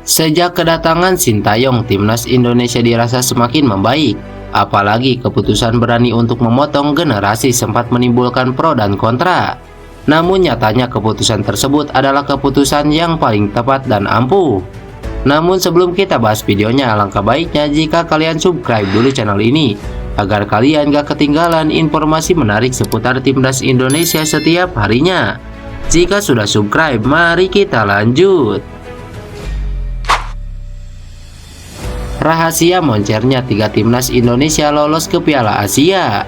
Sejak kedatangan Sintayong, timnas Indonesia dirasa semakin membaik. Apalagi keputusan berani untuk memotong generasi sempat menimbulkan pro dan kontra. Namun nyatanya keputusan tersebut adalah keputusan yang paling tepat dan ampuh. Namun sebelum kita bahas videonya, alangkah baiknya jika kalian subscribe dulu channel ini agar kalian gak ketinggalan informasi menarik seputar timnas Indonesia setiap harinya. Jika sudah subscribe, mari kita lanjut. Rahasia moncernya 3 timnas Indonesia lolos ke Piala Asia.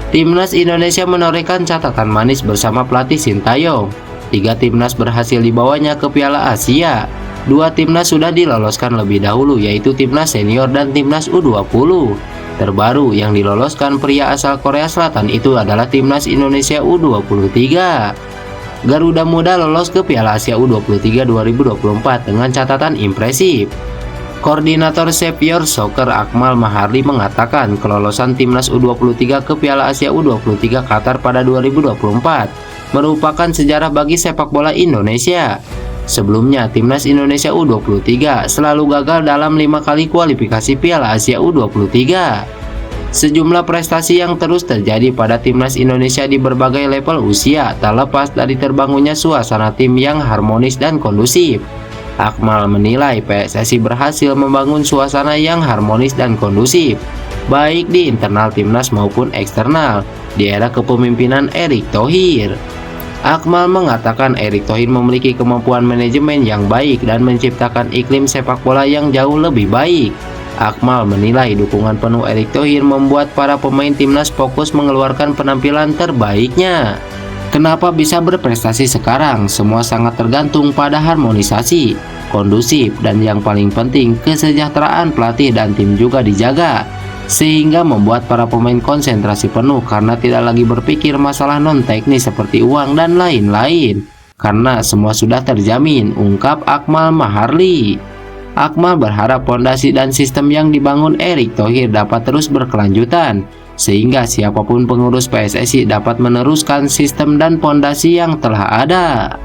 Timnas Indonesia menorehkan catatan manis bersama pelatih Sintayong. 3 timnas berhasil dibawanya ke Piala Asia. 2 timnas sudah diloloskan lebih dahulu, yaitu timnas senior dan timnas U20. Terbaru yang diloloskan pria asal Korea Selatan itu adalah timnas Indonesia U23. Garuda Muda lolos ke Piala Asia U23 2024 dengan catatan impresif. Koordinator Save Your Soccer Akmal Maharli mengatakan kelolosan timnas U23 ke Piala Asia U23 Qatar pada 2024 merupakan sejarah bagi sepak bola Indonesia. Sebelumnya, timnas Indonesia U23 selalu gagal dalam 5 kali kualifikasi Piala Asia U23. Sejumlah prestasi yang terus terjadi pada timnas Indonesia di berbagai level usia tak lepas dari terbangunnya suasana tim yang harmonis dan kondusif. Akmal menilai PSSI berhasil membangun suasana yang harmonis dan kondusif, baik di internal timnas maupun eksternal, di era kepemimpinan Erick Thohir. Akmal mengatakan Erick Thohir memiliki kemampuan manajemen yang baik dan menciptakan iklim sepak bola yang jauh lebih baik. Akmal menilai dukungan penuh Erick Thohir membuat para pemain timnas fokus mengeluarkan penampilan terbaiknya. Kenapa bisa berprestasi sekarang? Semua sangat tergantung pada harmonisasi, kondusif, dan yang paling penting kesejahteraan pelatih dan tim juga dijaga, sehingga membuat para pemain konsentrasi penuh karena tidak lagi berpikir masalah non-teknis seperti uang dan lain-lain, karena semua sudah terjamin, ungkap Akmal Maharli. Akmal berharap pondasi dan sistem yang dibangun Erick Thohir dapat terus berkelanjutan, sehingga siapapun pengurus PSSI dapat meneruskan sistem dan pondasi yang telah ada.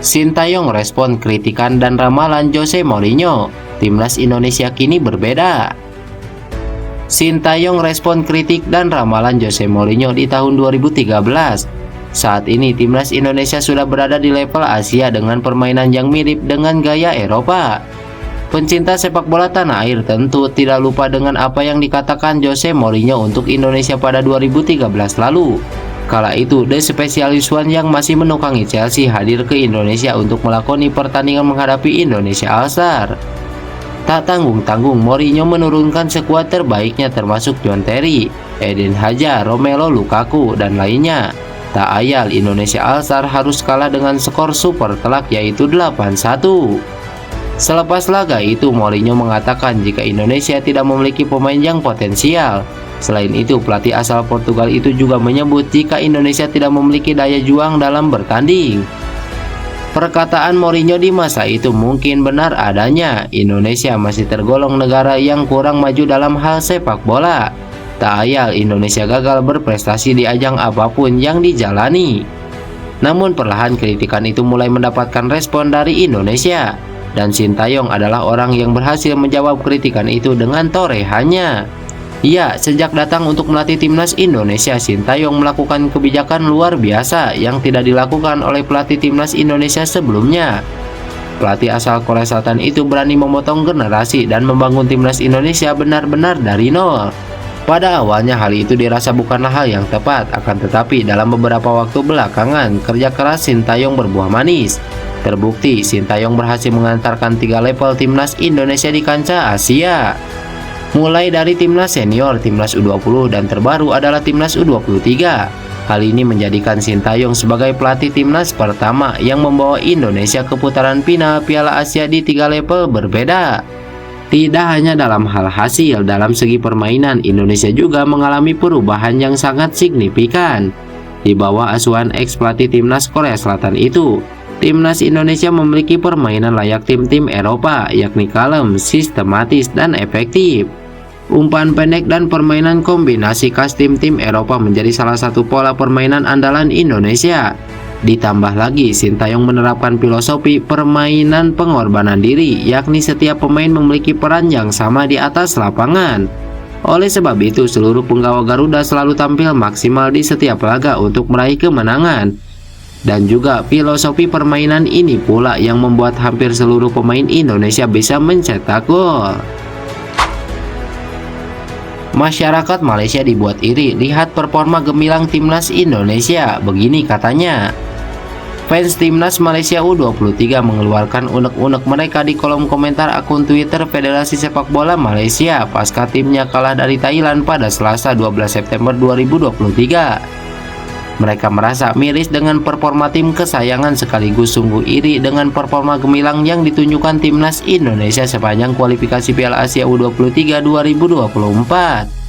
Sintayong respon kritikan dan ramalan Jose Mourinho, timnas Indonesia kini berbeda. Sintayong respon kritik dan ramalan Jose Mourinho di tahun 2013. Saat ini timnas Indonesia sudah berada di level Asia dengan permainan yang mirip dengan gaya Eropa. Pencinta sepak bola tanah air tentu tidak lupa dengan apa yang dikatakan Jose Mourinho untuk Indonesia pada 2013 lalu. Kala itu, The Specialist One yang masih menukangi Chelsea hadir ke Indonesia untuk melakoni pertandingan menghadapi Indonesia All-Star. Tak tanggung-tanggung, Mourinho menurunkan skuad terbaiknya termasuk John Terry, Eden Hazard, Romelu Lukaku, dan lainnya. Tak ayal Indonesia All-Star harus kalah dengan skor super telak yaitu 8-1. Selepas laga itu, Mourinho mengatakan jika Indonesia tidak memiliki pemain yang potensial. Selain itu, pelatih asal Portugal itu juga menyebut jika Indonesia tidak memiliki daya juang dalam bertanding. Perkataan Mourinho di masa itu mungkin benar adanya. Indonesia masih tergolong negara yang kurang maju dalam hal sepak bola. Tak ayal Indonesia gagal berprestasi di ajang apapun yang dijalani. Namun perlahan kritikan itu mulai mendapatkan respon dari Indonesia. Dan Sintayong adalah orang yang berhasil menjawab kritikan itu dengan torehannya. Ya, sejak datang untuk melatih timnas Indonesia, Sintayong melakukan kebijakan luar biasa yang tidak dilakukan oleh pelatih timnas Indonesia sebelumnya. Pelatih asal Korea Selatan itu berani memotong generasi dan membangun timnas Indonesia benar-benar dari nol. Pada awalnya hal itu dirasa bukanlah hal yang tepat, akan tetapi dalam beberapa waktu belakangan kerja keras Sintayong berbuah manis. Terbukti Sintayong berhasil mengantarkan 3 level timnas Indonesia di kancah Asia. Mulai dari timnas senior, timnas U20, dan terbaru adalah timnas U23. Hal ini menjadikan Sintayong sebagai pelatih timnas pertama yang membawa Indonesia ke putaran final Piala Asia di 3 level berbeda. Tidak hanya dalam hal hasil, dalam segi permainan Indonesia juga mengalami perubahan yang sangat signifikan. Di bawah asuhan ex-pelatih timnas Korea Selatan itu, timnas Indonesia memiliki permainan layak tim-tim Eropa, yakni kalem, sistematis, dan efektif. Umpan pendek dan permainan kombinasi khas tim-tim Eropa menjadi salah satu pola permainan andalan Indonesia. Ditambah lagi, Sintayong menerapkan filosofi permainan pengorbanan diri, yakni setiap pemain memiliki peran yang sama di atas lapangan. Oleh sebab itu, seluruh penggawa Garuda selalu tampil maksimal di setiap laga untuk meraih kemenangan. Dan juga filosofi permainan ini pula yang membuat hampir seluruh pemain Indonesia bisa mencetak gol. Masyarakat Malaysia dibuat iri lihat performa gemilang timnas Indonesia, begini katanya. Fans timnas Malaysia U23 mengeluarkan unek-unek mereka di kolom komentar akun Twitter Federasi Sepak Bola Malaysia pasca timnya kalah dari Thailand pada Selasa 12 September 2023. Mereka merasa miris dengan performa tim kesayangan sekaligus sungguh iri dengan performa gemilang yang ditunjukkan timnas Indonesia sepanjang kualifikasi Piala Asia U23 2024.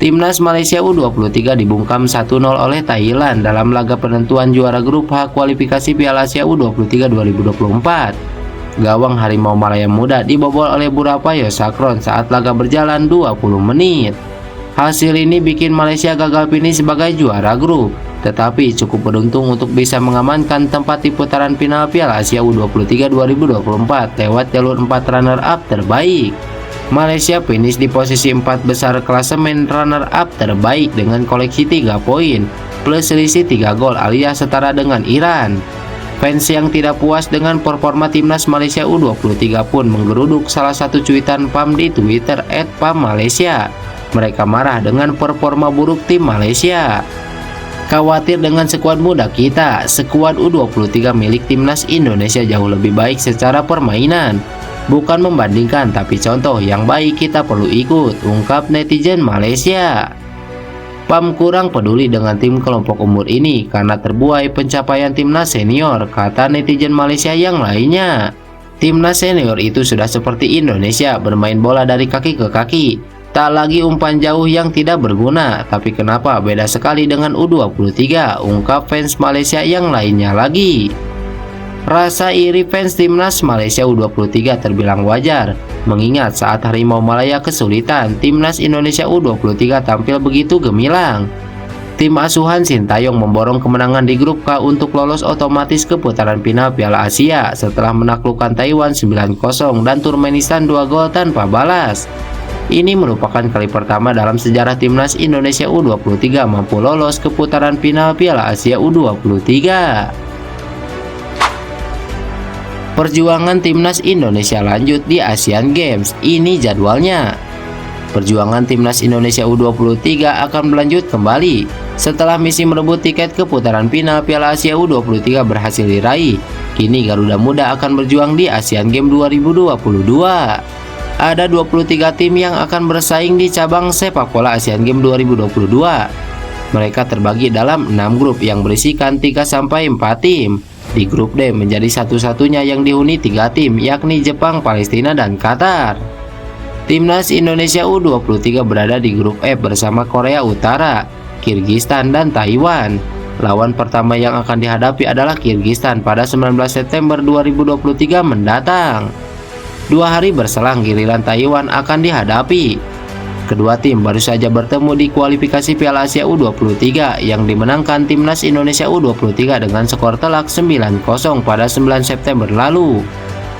Timnas Malaysia U23 dibungkam 1-0 oleh Thailand dalam laga penentuan juara grup H kualifikasi Piala Asia U23 2024. Gawang Harimau Malaya Muda dibobol oleh Burapayo Sakron saat laga berjalan 20 menit. Hasil ini bikin Malaysia gagal finish sebagai juara grup, tetapi cukup beruntung untuk bisa mengamankan tempat di putaran final Piala Asia U23 2024 lewat jalur 4 runner-up terbaik. Malaysia finish di posisi 4 besar klasemen runner-up terbaik dengan koleksi 3 poin plus selisih 3 gol alias setara dengan Iran. Fans yang tidak puas dengan performa timnas Malaysia U23 pun menggeruduk salah satu cuitan PAM di Twitter @PAMMalaysia. Mereka marah dengan performa buruk tim Malaysia. Khawatir dengan skuad muda kita, skuad U23 milik timnas Indonesia jauh lebih baik secara permainan. Bukan membandingkan, tapi contoh yang baik kita perlu ikut, ungkap netizen Malaysia. PAM kurang peduli dengan tim kelompok umur ini karena terbuai pencapaian timnas senior, kata netizen Malaysia yang lainnya. Timnas senior itu sudah seperti Indonesia, bermain bola dari kaki ke kaki, tak lagi umpan jauh yang tidak berguna. Tapi kenapa beda sekali dengan U23, ungkap fans Malaysia yang lainnya lagi. Rasa iri fans timnas Malaysia U23 terbilang wajar, mengingat saat Harimau Malaya kesulitan, timnas Indonesia U23 tampil begitu gemilang. Tim asuhan Sintayong memborong kemenangan di grup K untuk lolos otomatis ke putaran final Piala Asia setelah menaklukkan Taiwan 9-0 dan Turkmenistan 2 gol tanpa balas. Ini merupakan kali pertama dalam sejarah timnas Indonesia U23 mampu lolos ke putaran final Piala Asia U23. Perjuangan timnas Indonesia lanjut di Asian Games, ini jadwalnya. Perjuangan timnas Indonesia U23 akan berlanjut kembali setelah misi merebut tiket ke putaran final Piala Asia U23 berhasil diraih. Kini Garuda Muda akan berjuang di Asian Games 2022. Ada 23 tim yang akan bersaing di cabang sepak bola Asian Games 2022. Mereka terbagi dalam 6 grup yang berisikan 3-4 tim. Di grup D menjadi satu-satunya yang dihuni 3 tim, yakni Jepang, Palestina, dan Qatar. Timnas Indonesia U23 berada di grup F bersama Korea Utara, Kirgistan, dan Taiwan. Lawan pertama yang akan dihadapi adalah Kirgistan pada 19 September 2023 mendatang. 2 hari berselang giliran Taiwan akan dihadapi. Kedua tim baru saja bertemu di kualifikasi Piala Asia U23 yang dimenangkan timnas Indonesia U23 dengan skor telak 9-0 pada 9 September lalu.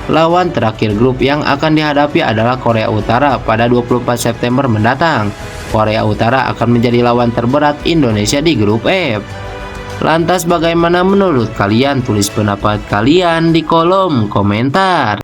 Lawan terakhir grup yang akan dihadapi adalah Korea Utara pada 24 September mendatang. Korea Utara akan menjadi lawan terberat Indonesia di grup F. Lantas bagaimana menurut kalian? Tulis pendapat kalian di kolom komentar.